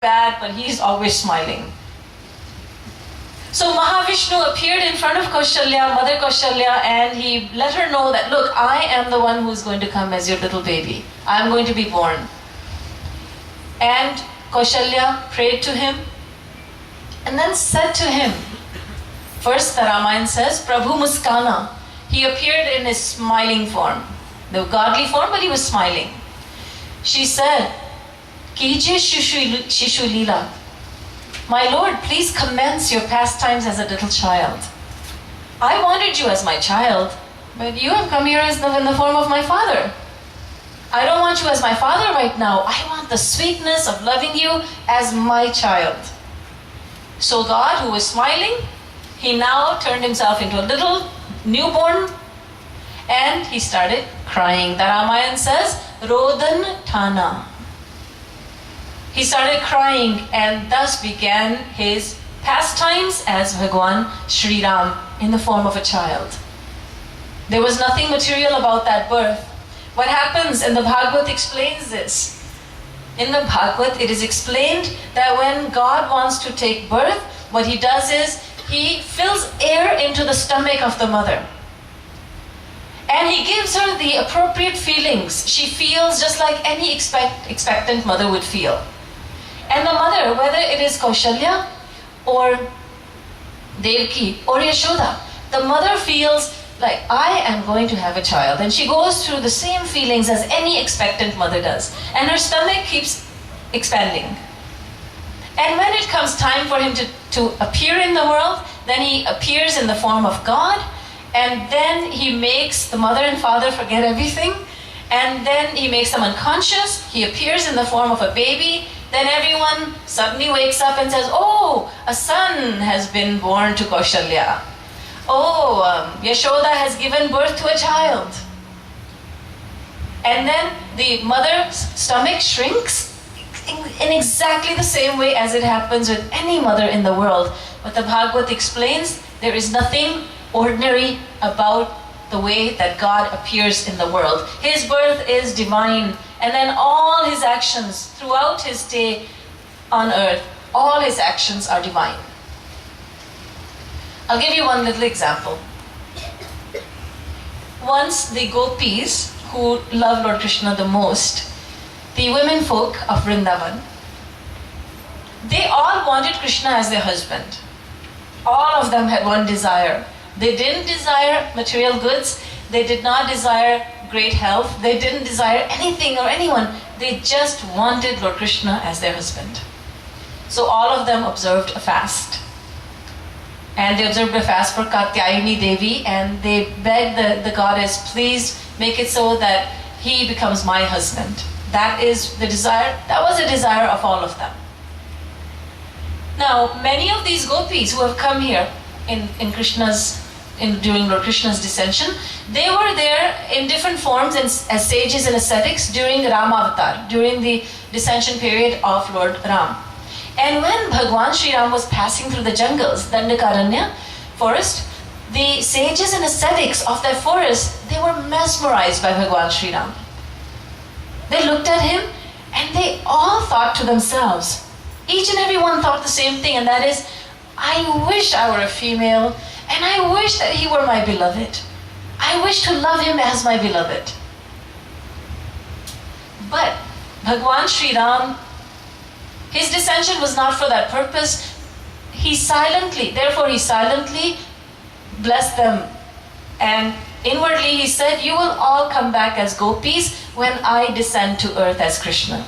bad, but he's always smiling. So Mahavishnu appeared in front of Kaushalya, Mother Kaushalya, and he let her know that, look, I am the one who's going to come as your little baby. I'm going to be born. And Kaushalya prayed to him and then said to him, first the Ramayana says, Prabhu Muskana. He appeared in his smiling form, the godly form, but he was smiling. She said, Kije Shishu Leela. My Lord, please commence your pastimes as a little child. I wanted you as my child, but you have come here in the form of my father. I don't want you as my father right now. I want the sweetness of loving you as my child. So God, who was smiling, he now turned himself into a little newborn and he started crying. The Ramayana says, Rodan Tana. He started crying and thus began his pastimes as Bhagwan Sri Ram in the form of a child. There was nothing material about that birth. What happens, and the Bhagavad explains this. In the Bhagavad, it is explained that when God wants to take birth, what he does is he fills air into the stomach of the mother. And he gives her the appropriate feelings. She feels just like any expectant mother would feel. And the mother, whether it is Kaushalya or Devaki or Yashoda, the mother feels like, I am going to have a child. And she goes through the same feelings as any expectant mother does. And her stomach keeps expanding. And when it comes time for him to appear in the world, then he appears in the form of God. And then he makes the mother and father forget everything. And then he makes them unconscious. He appears in the form of a baby. Then everyone suddenly wakes up and says, oh, a son has been born to Kaushalya. Oh, Yashoda has given birth to a child. And then the mother's stomach shrinks in exactly the same way as it happens with any mother in the world. But the Bhagavad explains there is nothing ordinary about the way that God appears in the world. His birth is divine. And then all his actions throughout his day on earth, all his actions are divine. I'll give you one little example. Once the gopis, who love Lord Krishna the most, the women folk of Vrindavan, they all wanted Krishna as their husband. All of them had one desire. They didn't desire material goods. They did not desire great health. They didn't desire anything or anyone. They just wanted Lord Krishna as their husband. So all of them observed a fast. And they observed a fast for Katyayani Devi, and they begged the goddess, please make it so that he becomes my husband. That is the desire. That was the desire of all of them. Now, many of these gopis who have come here during Lord Krishna's descension, they were there in different forms as sages and ascetics during Rama Avatar, during the descension period of Lord Ram. And when Bhagwan Sri Ram was passing through the jungles, Dandakaranya forest, the sages and ascetics of that forest, they were mesmerized by Bhagwan Sri Ram. They looked at him and they all thought to themselves, each and every one thought the same thing, and that is, I wish I were a female, and I wish that he were my beloved. I wish to love him as my beloved. But Bhagwan Sri Ram, his descension was not for that purpose. He silently blessed them. And inwardly he said, you will all come back as gopis when I descend to earth as Krishna.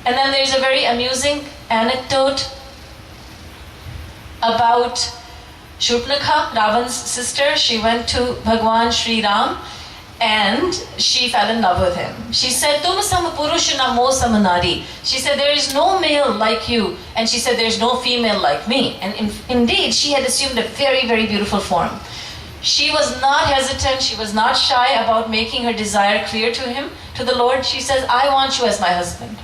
And then there's a very amusing anecdote about Shurpanakha, Ravan's sister. She went to Bhagwan Sri Ram and she fell in love with him. She said, Tum sam purush na mo sam nari. She said, there is no male like you. And she said, there is no female like me. And indeed, she had assumed a very, very beautiful form. She was not hesitant. She was not shy about making her desire clear to him, to the Lord. She says, I want you as my husband.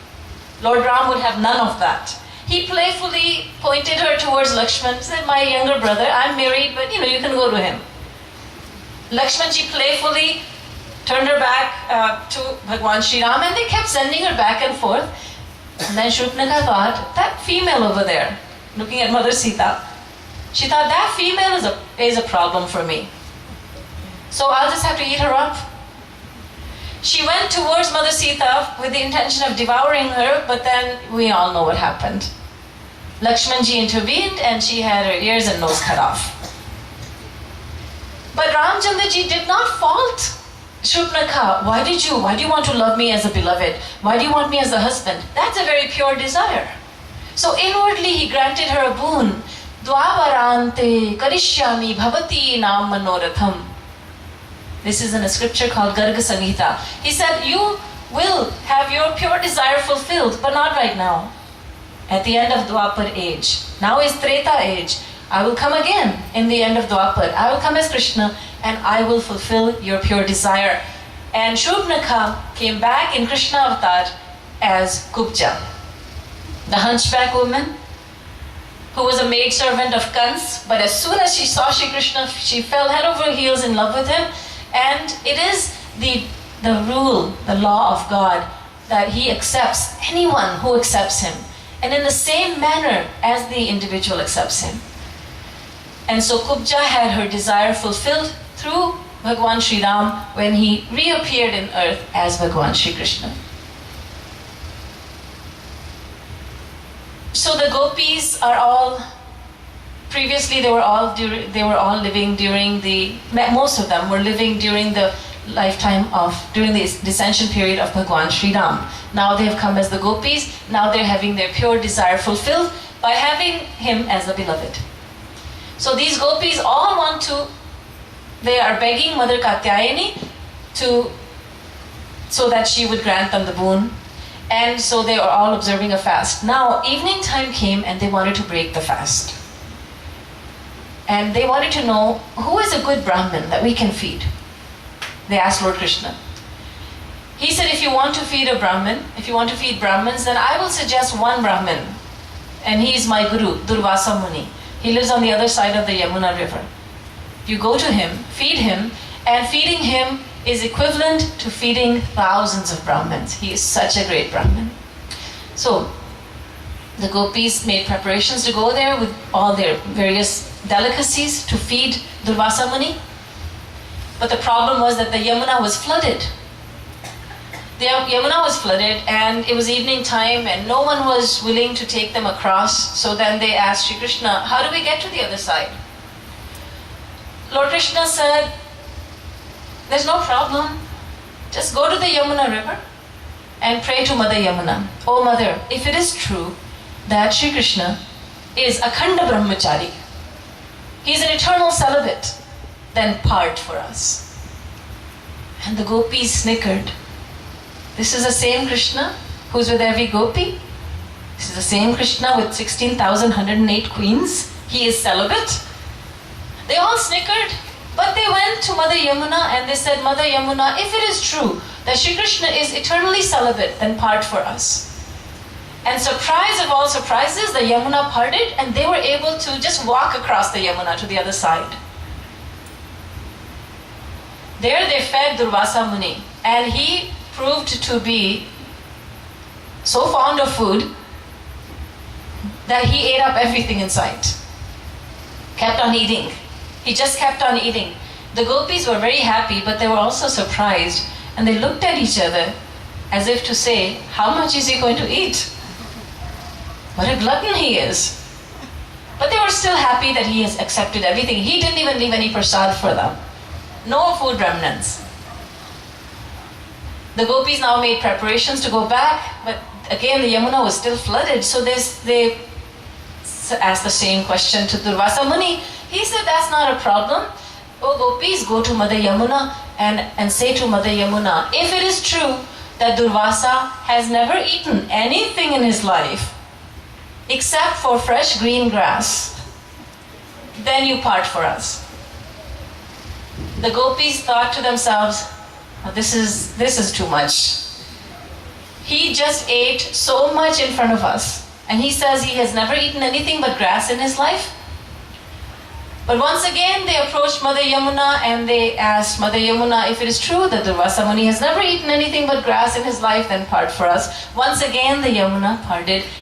Lord Ram would have none of that. He playfully pointed her towards Lakshman, said, my younger brother, I'm married, but you can go to him. Lakshmanji playfully turned her back to Bhagwan Sri Ram, and they kept sending her back and forth. And then Shurpanakha thought, that female over there, looking at Mother Sita, she thought that female is a problem for me. So I'll just have to eat her up. She went towards Mother Sita with the intention of devouring her, but then we all know what happened. Lakshmanji intervened and she had her ears and nose cut off. But Ramchandraji did not fault Shurpanakha. Why do you want to love me as a beloved? Why do you want me as a husband? That's a very pure desire. So inwardly he granted her a boon. Dvaparante karishyami bhavati nam manoratham. This is in a scripture called Garga Samhita. He said, you will have your pure desire fulfilled, but not right now. At the end of Dwapar age. Now is Treta age. I will come again in the end of Dwapar. I will come as Krishna and I will fulfill your pure desire. And Shurpanakha came back in Krishna avatar as Kubja, the hunchback woman who was a maidservant of Kans. But as soon as she saw Shri Krishna, she fell head over heels in love with him. And it is the rule, the law of God, that he accepts anyone who accepts him. And in the same manner as the individual accepts him. And so Kubja had her desire fulfilled through Bhagwan Sri Ram when he reappeared in earth as Bhagwan Sri Krishna. So the gopis are all, previously they were all living during most of them were living during the lifetime during the descension period of Bhagwan Sri Ram. Now they have come as the gopis, now they're having their pure desire fulfilled by having him as the beloved. So these gopis all they are begging Mother Katyayani so that she would grant them the boon. And so they are all observing a fast. Now evening time came and they wanted to break the fast. And they wanted to know, who is a good Brahmin that we can feed? They asked Lord Krishna. He said, if you want to feed a Brahmin, if you want to feed Brahmins, then I will suggest one Brahmin. And he is my guru, Durvasa Muni. He lives on the other side of the Yamuna river. You go to him, feed him, and feeding him is equivalent to feeding thousands of Brahmins. He is such a great Brahmin. So, the gopis made preparations to go there with all their various delicacies to feed Durvasa Muni. But the problem was that the Yamuna was flooded. The Yamuna was flooded and it was evening time and no one was willing to take them across. So then they asked Shri Krishna, how do we get to the other side? Lord Krishna said, there's no problem. Just go to the Yamuna river and pray to Mother Yamuna. Oh Mother, if it is true that Shri Krishna is Akhanda Brahmachari, he is an eternal celibate, then part for us. And the gopis snickered. This is the same Krishna who's with every gopi. This is the same Krishna with 16,108 queens. He is celibate. They all snickered, but they went to Mother Yamuna and they said, Mother Yamuna, if it is true that Shri Krishna is eternally celibate, then part for us. And surprise of all surprises, the Yamuna parted and they were able to just walk across the Yamuna to the other side. There they fed Durvasa Muni and he proved to be so fond of food that he ate up everything in sight. Kept on eating. He just kept on eating. The gopis were very happy, but they were also surprised. And they looked at each other as if to say, how much is he going to eat? What a glutton he is. But they were still happy that he has accepted everything. He didn't even leave any prasad for them. No food remnants. The gopis now made preparations to go back, but again the Yamuna was still flooded, so they asked the same question to Durvasa Muni. He said, that's not a problem. Oh gopis, go to Mother Yamuna and say to Mother Yamuna, if it is true that Durvasa has never eaten anything in his life except for fresh green grass, then you part for us. The gopis thought to themselves, oh, this is too much. He just ate so much in front of us, and he says he has never eaten anything but grass in his life. But once again they approached Mother Yamuna and they asked, Mother Yamuna, if it is true that Durvasa Muni has never eaten anything but grass in his life, then part for us. Once again the Yamuna parted.